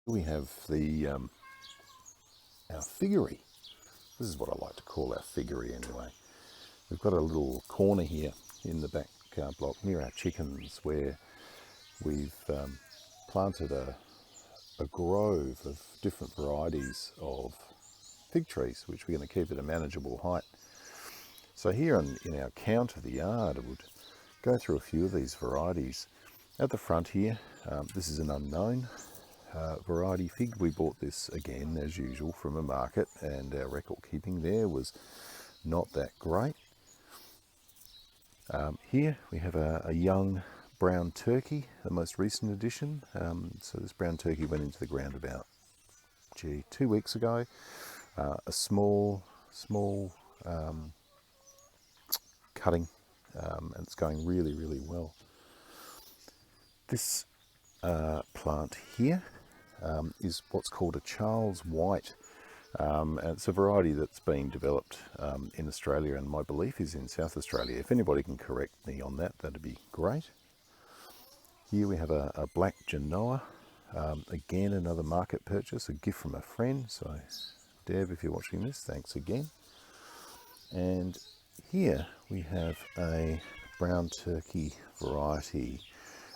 We have the our Figgery. This is what I like to call our Figgery anyway. We've got a little corner here in the back block near our chickens where we've planted a grove of different varieties of fig trees, which we're going to keep at a manageable height. So here in our count of the yard, I would go through a few of these varieties. At the front here, this is an unknown variety fig. We bought this again as usual from a market, and our record keeping there was not that great. Here we have a young brown turkey, the most recent addition. So this brown turkey went into the ground about 2 weeks ago. A small cutting, and it's going really well. This plant here is what's called a Charles White. And it's a variety that's being developed in Australia, and my belief is in South Australia. If anybody can correct me on that, that'd be great. Here we have a black genoa. Again, another market purchase, a gift from a friend. So Deb, if you're watching this, thanks again. And here we have a brown turkey variety,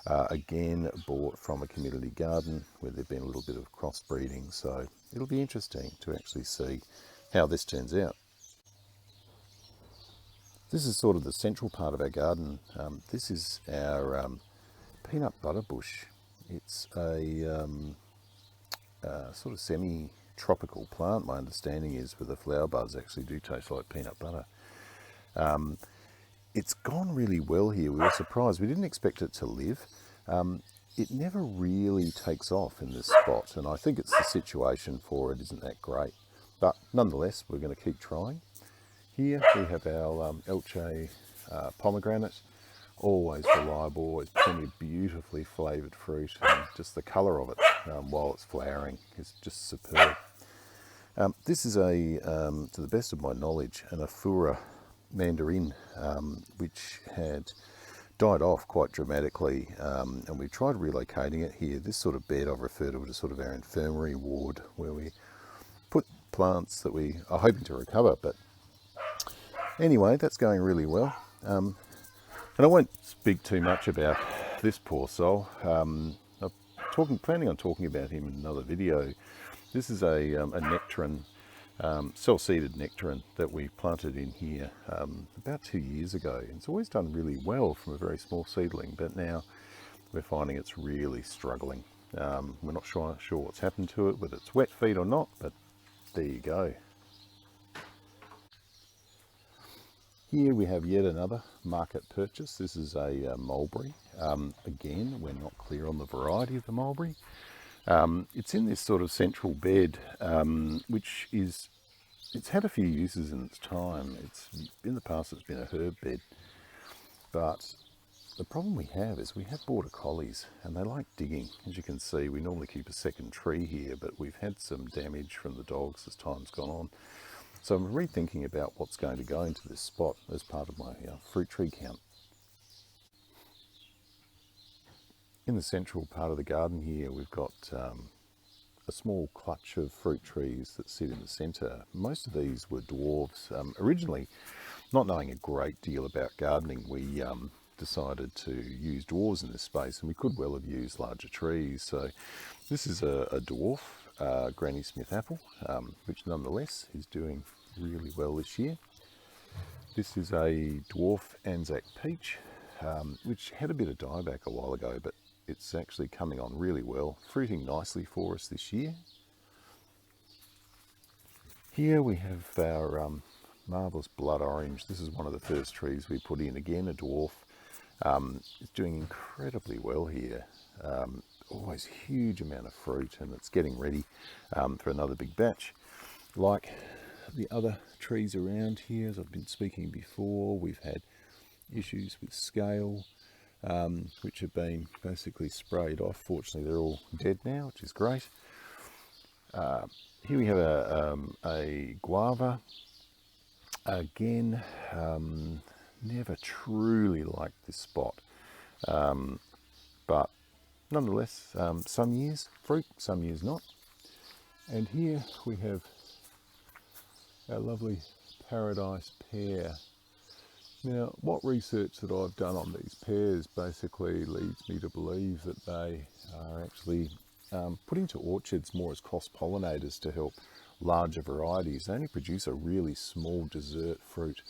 again bought from a community garden where there's been a little bit of crossbreeding. So it'll be interesting to actually see how this turns out. This is sort of the central part of our garden. This is our peanut butter bush. It's a sort of semi-tropical plant, my understanding is, where the flower buds actually do taste like peanut butter. It's gone really well here. We were surprised. We didn't expect it to live. It never really takes off in this spot, and I think it's the situation for it isn't that great. But nonetheless, we're going to keep trying. Here we have our Elche pomegranate. Always reliable, always plenty of beautifully flavoured fruit, and just the colour of it while it's flowering is just superb. This is to the best of my knowledge, an Afura mandarin, which had died off quite dramatically, and we tried relocating it here. This sort of bed I've referred to as sort of our infirmary ward, where we put plants that we are hoping to recover. But anyway, that's going really well. And I won't speak too much about this poor soul. I'm planning on talking about him in another video. This is a nectarine, cell-seeded nectarine that we planted in here about 2 years ago. It's always done really well from a very small seedling, but now we're finding it's really struggling. We're not sure what's happened to it, whether it's wet feed or not, but there you go. Here we have yet another market purchase. This is a mulberry. Again, we're not clear on the variety of the mulberry. It's in this sort of central bed, which is, it's had a few uses in its time. In the past it's been a herb bed, but the problem we have is we have border collies and they like digging. As you can see, we normally keep a second tree here, but we've had some damage from the dogs as time's gone on. So I'm rethinking about what's going to go into this spot as part of my fruit tree count. In the central part of the garden here, we've got a small clutch of fruit trees that sit in the centre. Most of these were dwarfs. Originally, not knowing a great deal about gardening, we decided to use dwarves in this space, and we could well have used larger trees. So this is a dwarf Granny Smith apple, which nonetheless is doing really well this year. This is a dwarf Anzac peach, which had a bit of dieback a while ago, but it's actually coming on really well, fruiting nicely for us this year. Here we have our marvellous blood orange. This is one of the first trees we put in, again a dwarf. It's doing incredibly well here. Always huge amount of fruit, and it's getting ready for another big batch. Like the other trees around here, as I've been speaking before, we've had issues with scale, which have been basically sprayed off. Fortunately, they're all dead now, which is great. Here we have a guava. Again, never truly liked this spot, but nonetheless, some years fruit, some years not. And here we have our lovely Paradise Pear. Now, what research that I've done on these pears basically leads me to believe that they are actually put into orchards more as cross-pollinators to help larger varieties. They only produce a really small dessert fruit,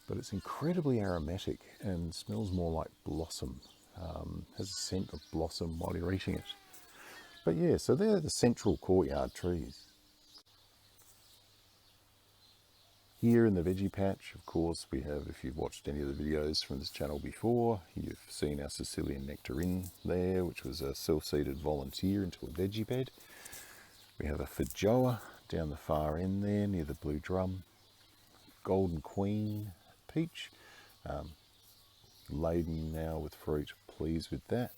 but it's incredibly aromatic and smells more like blossom. Has a scent of blossom while you're eating it. But yeah, so they're the central courtyard trees. Here in the veggie patch, of course, we have, if you've watched any of the videos from this channel before, you've seen our Sicilian nectarine there, which was a self-seeded volunteer into a veggie bed. We have a fejoa down the far end there near the blue drum. Golden Queen peach, laden now with fruit, pleased with that.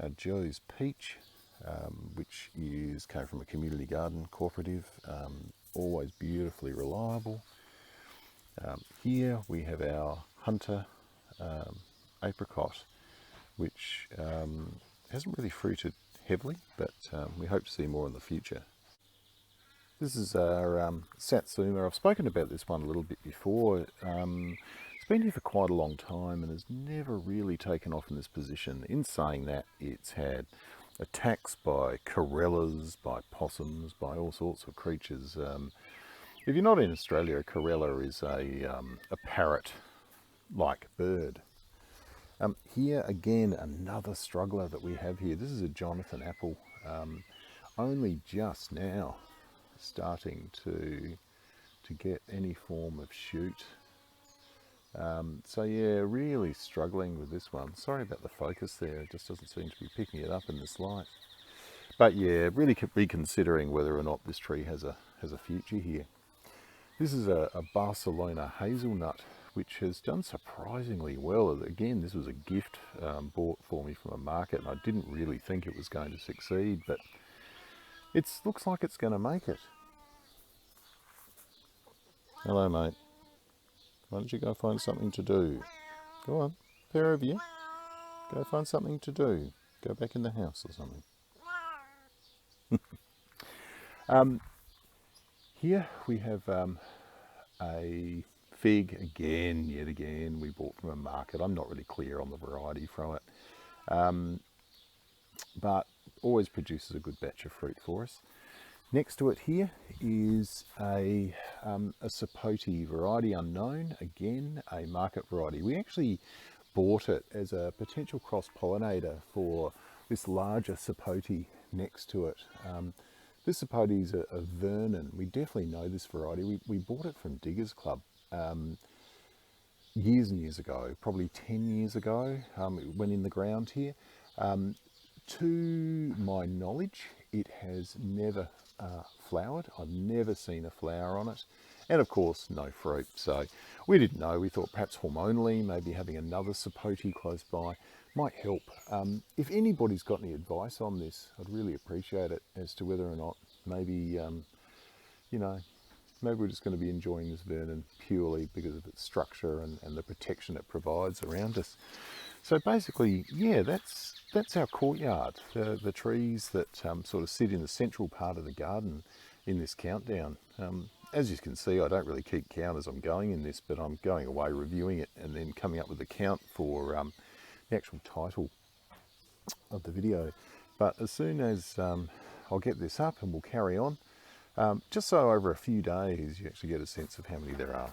Our Joe's peach, which came from a community garden cooperative, always beautifully reliable. Here we have our Hunter apricot, which hasn't really fruited heavily, but we hope to see more in the future. This is our satsuma. I've spoken about this one a little bit before. It's been here for quite a long time and has never really taken off in this position. In saying that, it's had attacks by corellas, by possums, by all sorts of creatures. If you're not in Australia, a corella is a parrot-like bird. Here again, another struggler that we have here. This is a Jonathan apple, only just now starting to get any form of shoot. So yeah, really struggling with this one. Sorry about the focus there, it just doesn't seem to be picking it up in this light. But yeah, really could be considering whether or not this tree has a future here. This is a Barcelona hazelnut, which has done surprisingly well. Again, this was a gift bought for me from a market, and I didn't really think it was going to succeed, but it looks like it's going to make it. Hello, mate. Why don't you go find something to do? Go on, pair of you. Go find something to do. Go back in the house or something. Here we have a fig yet again, we bought from a market. I'm not really clear on the variety from it, but always produces a good batch of fruit for us. Next to it here is a sapote variety unknown, again a market variety. We actually bought it as a potential cross-pollinator for this larger sapote next to it. This sapote is a Vernon. We definitely know this variety. We bought it from Diggers Club years and years ago, probably 10 years ago. It went in the ground here. To my knowledge, it has never flowered. I've never seen a flower on it. And of course, no fruit. So we didn't know. We thought perhaps hormonally, maybe having another sapote close by might help. If anybody's got any advice on this, I'd really appreciate it as to whether or not maybe, you know, maybe we're just going to be enjoying this Vernon purely because of its structure and the protection it provides around us. So basically, yeah, that's our courtyard. The trees that sort of sit in the central part of the garden in this countdown. As you can see, I don't really keep count as I'm going in this, but I'm going away reviewing it and then coming up with a count for the actual title of the video. But as soon as I'll get this up and we'll carry on, just so over a few days you actually get a sense of how many there are.